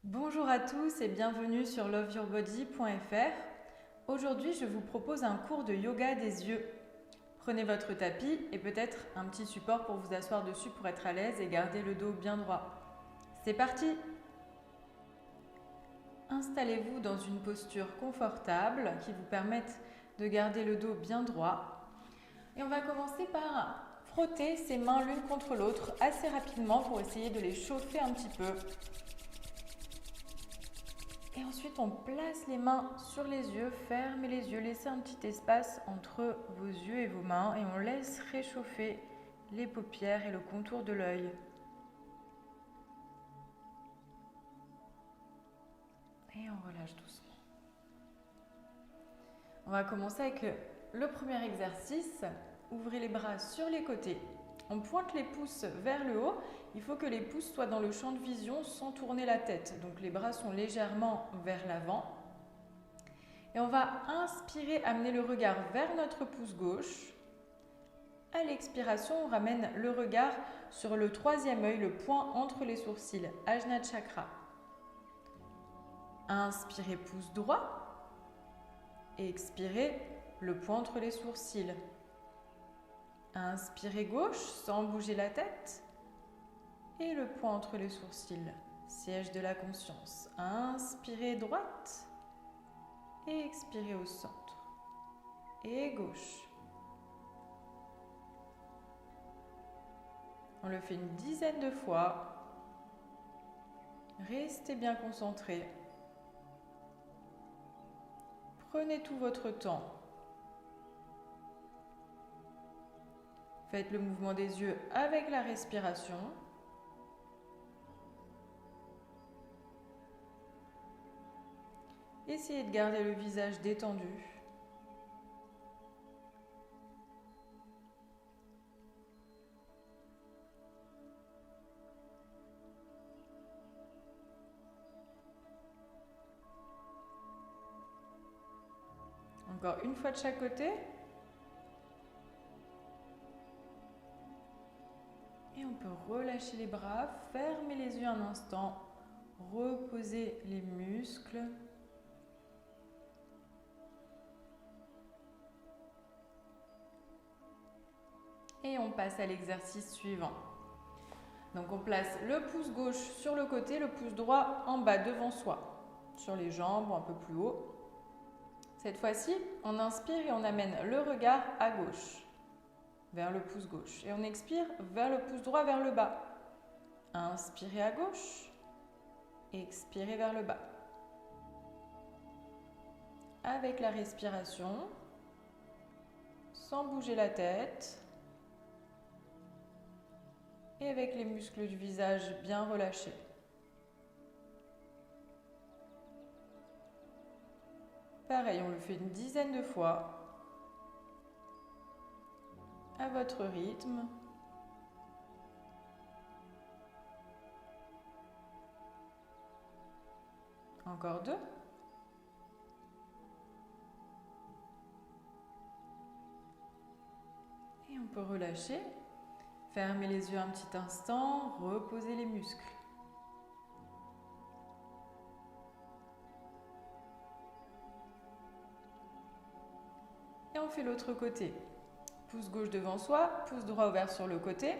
Bonjour à tous et bienvenue sur loveyourbody.fr. Aujourd'hui, je vous propose un cours de yoga des yeux. Prenez votre tapis et peut-être un petit support pour vous asseoir dessus pour être à l'aise et garder le dos bien droit. C'est parti! Installez-vous dans une posture confortable qui vous permette de garder le dos bien droit. Et on va commencer par frotter ses mains l'une contre l'autre assez rapidement pour essayer de les chauffer un petit peu. Et ensuite, on place les mains sur les yeux, fermez les yeux, laissez un petit espace entre vos yeux et vos mains et on laisse réchauffer les paupières et le contour de l'œil. Et on relâche doucement. On va commencer avec le premier exercice. Ouvrez les bras sur les côtés. On pointe les pouces vers le haut. Il faut que les pouces soient dans le champ de vision sans tourner la tête. Donc les bras sont légèrement vers l'avant. Et on va inspirer, amener le regard vers notre pouce gauche. À l'expiration, on ramène le regard sur le troisième œil, le point entre les sourcils, Ajna Chakra. Inspirez, pouce droit. Et expirez, le point entre les sourcils. Inspirez gauche sans bouger la tête. Et le point entre les sourcils, siège de la conscience. Inspirez droite. Et expirez au centre. Et gauche. On le fait une dizaine de fois. Restez bien concentrés. Prenez tout votre temps. Faites le mouvement des yeux avec la respiration. Essayez de garder le visage détendu. Encore une fois de chaque côté. Et on peut relâcher les bras, fermer les yeux un instant, reposer les muscles. Et on passe à l'exercice suivant. Donc on place le pouce gauche sur le côté, le pouce droit en bas devant soi, sur les jambes ou un peu plus haut. Cette fois-ci, on inspire et on amène le regard à gauche, vers le pouce gauche. Et on expire vers le pouce droit, vers le bas. Inspirez à gauche, expirez vers le bas. Avec la respiration, sans bouger la tête. Et avec les muscles du visage bien relâchés. Pareil, on le fait une dizaine de fois. À votre rythme. Encore deux. Et on peut relâcher. Fermez les yeux un petit instant, reposez les muscles. Et on fait l'autre côté. Pouce gauche devant soi, pouce droit ouvert sur le côté.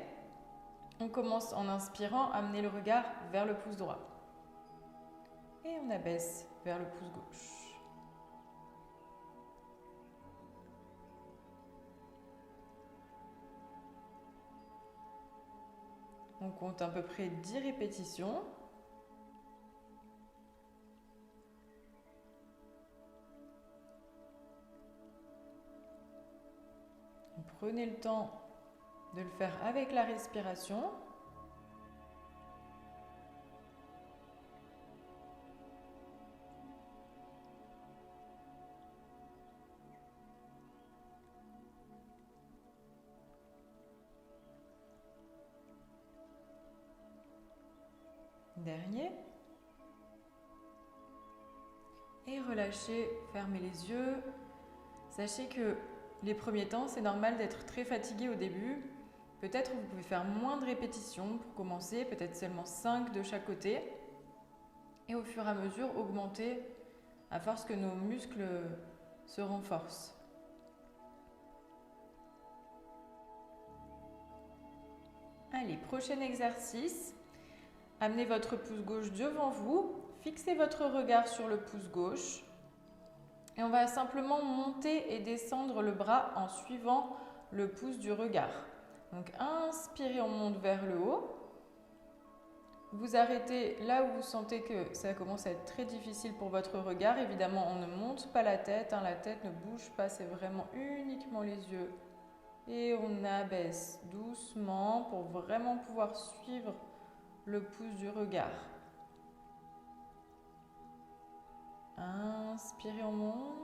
On commence en inspirant, amener le regard vers le pouce droit. Et on abaisse vers le pouce gauche. On compte à peu près 10 répétitions. Prenez le temps de le faire avec la respiration. Dernier. Et relâchez, fermez les yeux. Sachez que les premiers temps, c'est normal d'être très fatigué au début. Peut-être vous pouvez faire moins de répétitions pour commencer, peut-être seulement 5 de chaque côté. Et au fur et à mesure, augmenter à force que nos muscles se renforcent. Allez, prochain exercice. Amenez votre pouce gauche devant vous. Fixez votre regard sur le pouce gauche. Et on va simplement monter et descendre le bras en suivant le pouce du regard. Donc inspirez, on monte vers le haut. Vous arrêtez là où vous sentez que ça commence à être très difficile pour votre regard. Évidemment, on ne monte pas la tête, la tête ne bouge pas, c'est vraiment uniquement les yeux. Et on abaisse doucement pour vraiment pouvoir suivre le pouce du regard. Inspirez, on monte.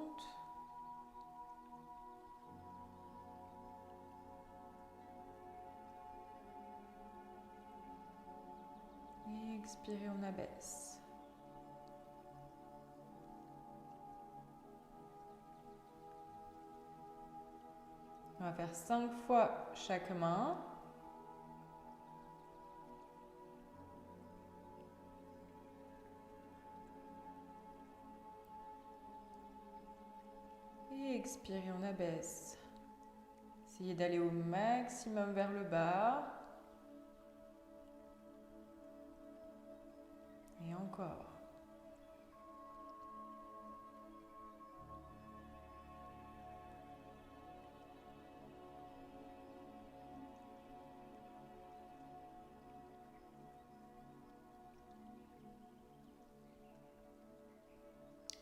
Expirez, on abaisse. On va faire 5 fois chaque main. Et expirez, on abaisse. Essayez d'aller au maximum vers le bas. Et encore.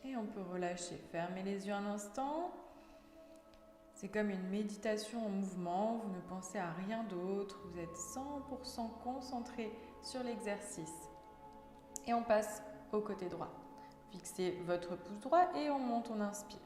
Et on peut relâcher. Fermez les yeux un instant. C'est comme une méditation en mouvement. Vous ne pensez à rien d'autre. Vous êtes 100% concentré sur l'exercice. Et on passe au côté droit. Fixez votre pouce droit et on monte, on inspire.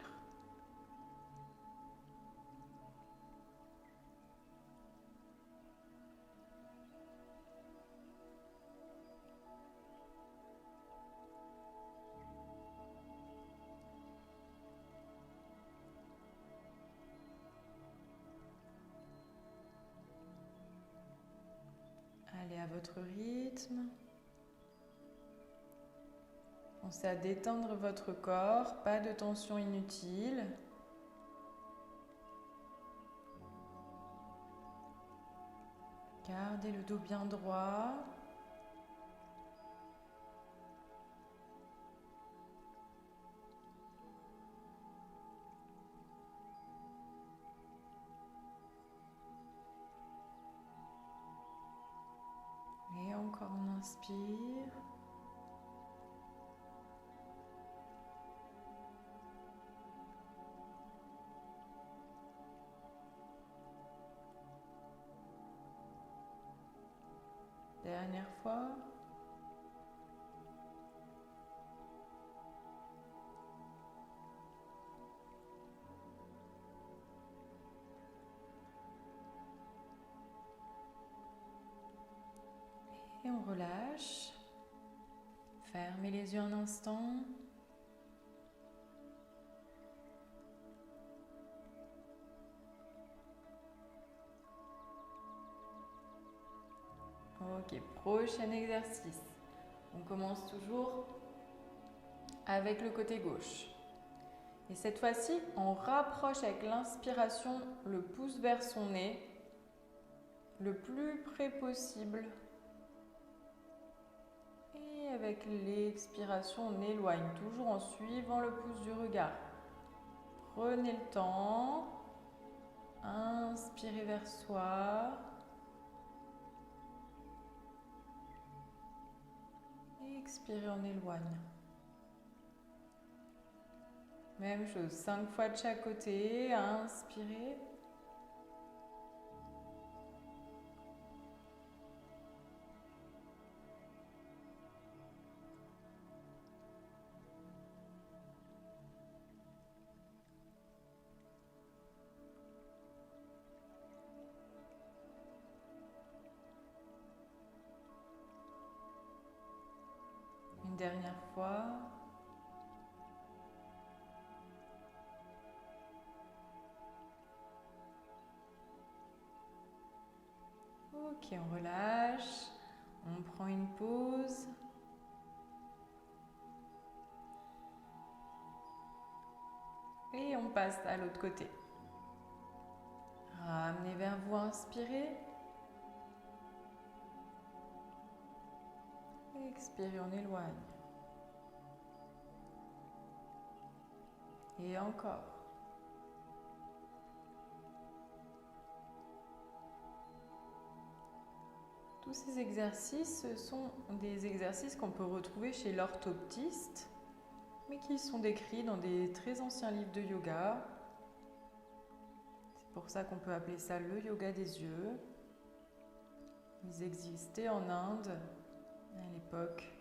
Allez à votre rythme. Pensez à détendre votre corps, pas de tension inutile. Gardez le dos bien droit. Et encore on inspire. Dernière fois. Et on relâche. Fermez les yeux un instant. Ok, prochain exercice. On commence toujours avec le côté gauche. Et cette fois-ci, on rapproche avec l'inspiration le pouce vers son nez, le plus près possible. Et avec l'expiration, on éloigne, toujours en suivant le pouce du regard. Prenez le temps. Inspirez vers soi. Expirez, on éloigne. Même chose, 5 fois de chaque côté. Inspirez. Une dernière fois. Ok, on relâche. On prend une pause. passe à l'autre côté. Ramenez vers vous, inspirez. Expirez, on éloigne. Et encore. Tous ces exercices, ce sont des exercices qu'on peut retrouver chez l'orthoptiste, mais qui sont décrits dans des très anciens livres de yoga. C'est pour ça qu'on peut appeler ça le yoga des yeux. Ils existaient en Inde à l'époque.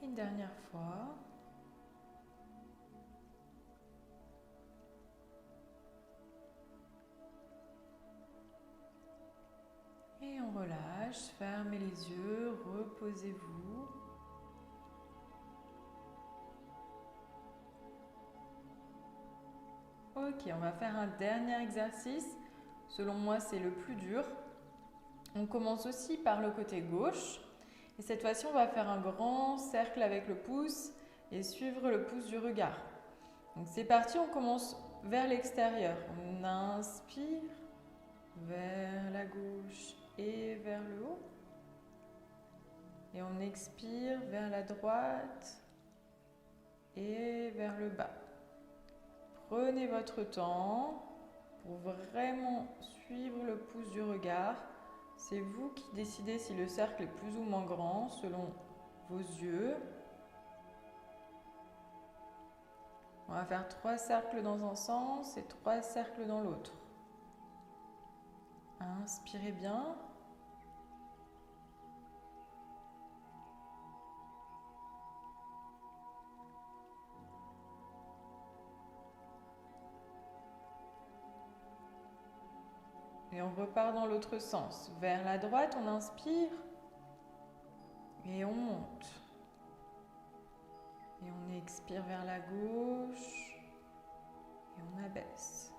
Une dernière fois. Et on relâche, fermez les yeux, reposez-vous. Ok, on va faire un dernier exercice. Selon moi, c'est le plus dur. On commence aussi par le côté gauche. Et cette fois-ci, on va faire un grand cercle avec le pouce et suivre le pouce du regard. Donc c'est parti, on commence vers l'extérieur. On inspire vers la gauche et vers le haut. Et on expire vers la droite et vers le bas. Prenez votre temps pour vraiment suivre le pouce du regard. C'est vous qui décidez si le cercle est plus ou moins grand selon vos yeux. On va faire 3 cercles dans un sens et 3 cercles dans l'autre. Inspirez bien. Et on repart dans l'autre sens. Vers la droite, on inspire et on monte. Et on expire vers la gauche et on abaisse.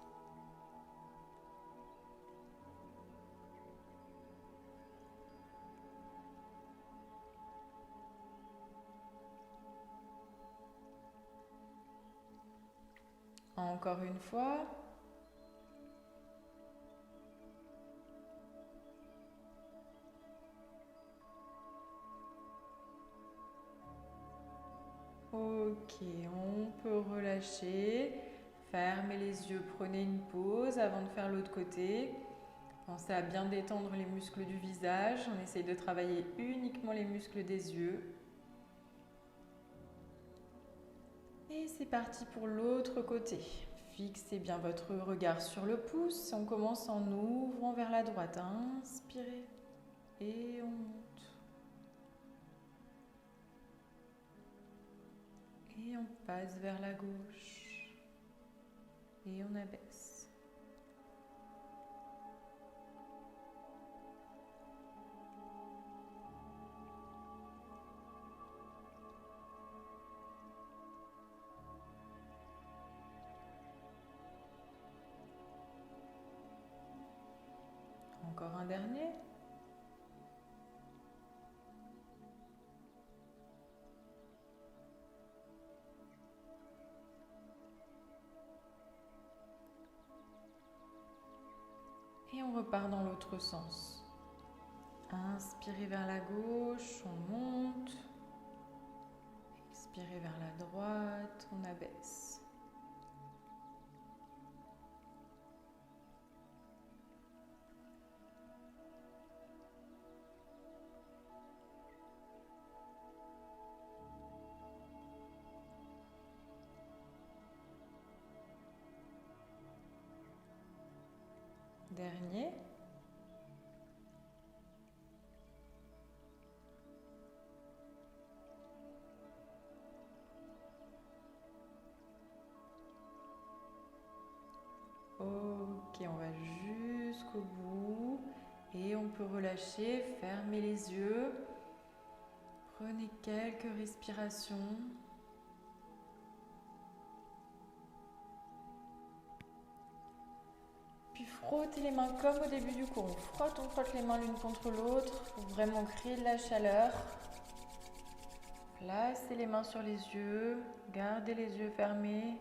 Encore une fois. Ok, on peut relâcher, fermez les yeux, prenez une pause avant de faire l'autre côté. Pensez à bien détendre les muscles du visage, on essaye de travailler uniquement les muscles des yeux. Et c'est parti pour l'autre côté. Fixez bien votre regard sur le pouce, on commence en ouvrant vers la droite, inspirez et on monte. Et on passe vers la gauche et on abaisse. Encore un dernier. Et on repart dans l'autre sens. Inspirez vers la gauche, on monte. Expirez vers la droite, on abaisse. Dernier. Ok, on va jusqu'au bout et on peut relâcher, fermer les yeux. Prenez quelques respirations. Puis frottez les mains comme au début du cours. On frotte les mains l'une contre l'autre pour vraiment créer de la chaleur. Placez les mains sur les yeux, gardez les yeux fermés.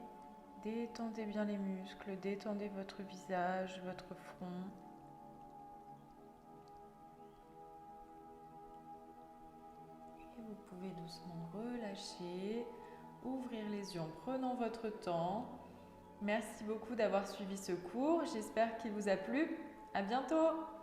Détendez bien les muscles, détendez votre visage, votre front. Et vous pouvez doucement relâcher, ouvrir les yeux en prenant votre temps. Merci beaucoup d'avoir suivi ce cours, j'espère qu'il vous a plu. À bientôt!